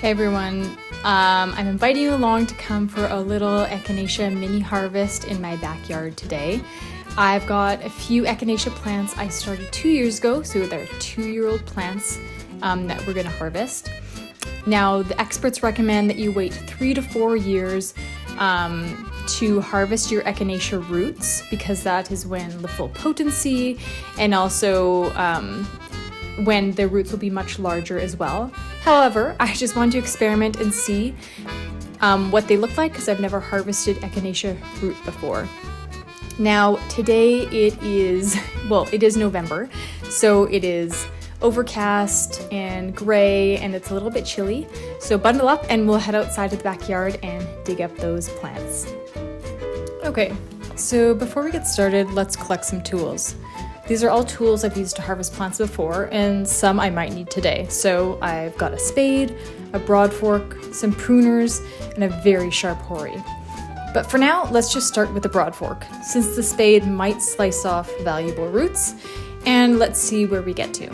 Hey everyone, I'm inviting you along to come for a little Echinacea mini harvest in my backyard today. I've got a few Echinacea plants I started 2 years ago, so they're 2-year-old plants that we're going to harvest. Now, the experts recommend that you wait 3 to 4 years to harvest your Echinacea roots, because that is when the full potency and also when the roots will be much larger as well. However, I just wanted to experiment and see what they look like, because I've never harvested Echinacea root before. Now, today it is November, so it is overcast and gray and it's a little bit chilly. So bundle up and we'll head outside to the backyard and dig up those plants. Okay, so before we get started, let's collect some tools. These are all tools I've used to harvest plants before, and some I might need today. So I've got a spade, a broad fork, some pruners, and a very sharp hori. But for now, let's just start with the broad fork, since the spade might slice off valuable roots, and let's see where we get to.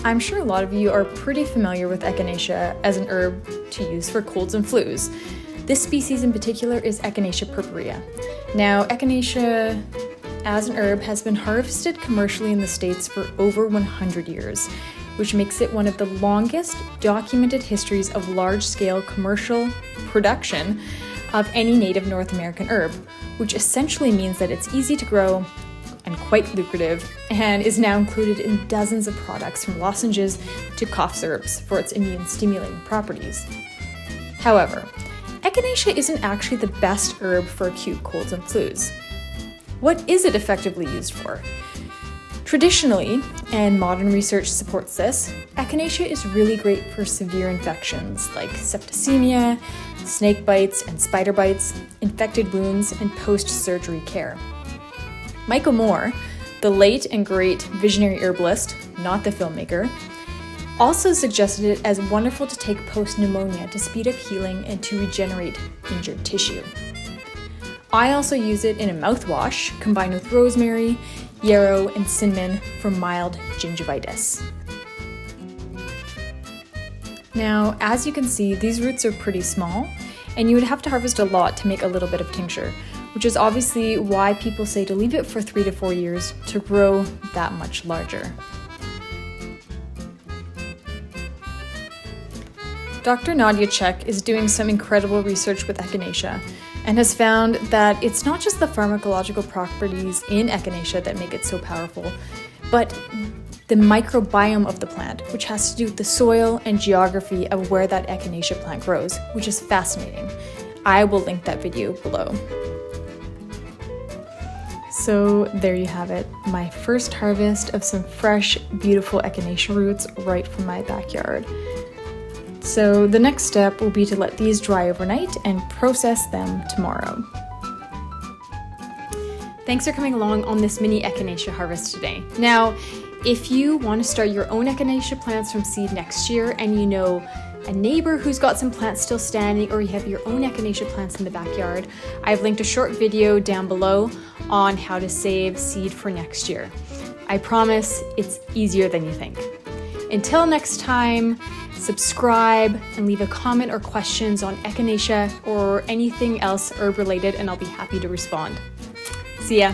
I'm sure a lot of you are pretty familiar with Echinacea as an herb to use for colds and flus. This species in particular is Echinacea purpurea. Now, Echinacea as an herb has been harvested commercially in the States for over 100 years, which makes it one of the longest documented histories of large-scale commercial production of any native North American herb, which essentially means that it's easy to grow and quite lucrative, and is now included in dozens of products from lozenges to cough syrups for its immune-stimulating properties. However, Echinacea isn't actually the best herb for acute colds and flus. What is it effectively used for? Traditionally, and modern research supports this, Echinacea is really great for severe infections like septicemia, snake bites and spider bites, infected wounds, and post-surgery care. Michael Moore, the late and great visionary herbalist, not the filmmaker, also suggested it as wonderful to take post-pneumonia to speed up healing and to regenerate injured tissue. I also use it in a mouthwash combined with rosemary, yarrow, and cinnamon for mild gingivitis. Now, as you can see, these roots are pretty small, and you would have to harvest a lot to make a little bit of tincture, which is obviously why people say to leave it for 3 to 4 years to grow that much larger. Dr. Nadia Chek is doing some incredible research with Echinacea and has found that it's not just the pharmacological properties in Echinacea that make it so powerful, but the microbiome of the plant, which has to do with the soil and geography of where that Echinacea plant grows, which is fascinating. I will link that video below. So there you have it, my first harvest of some fresh, beautiful Echinacea roots right from my backyard. So the next step will be to let these dry overnight and process them tomorrow. Thanks for coming along on this mini Echinacea harvest today. Now, if you want to start your own Echinacea plants from seed next year, and you know a neighbor who's got some plants still standing, or you have your own Echinacea plants in the backyard, I've linked a short video down below on how to save seed for next year. I promise it's easier than you think. Until next time, subscribe and leave a comment or questions on Echinacea or anything else herb related, and I'll be happy to respond. See ya.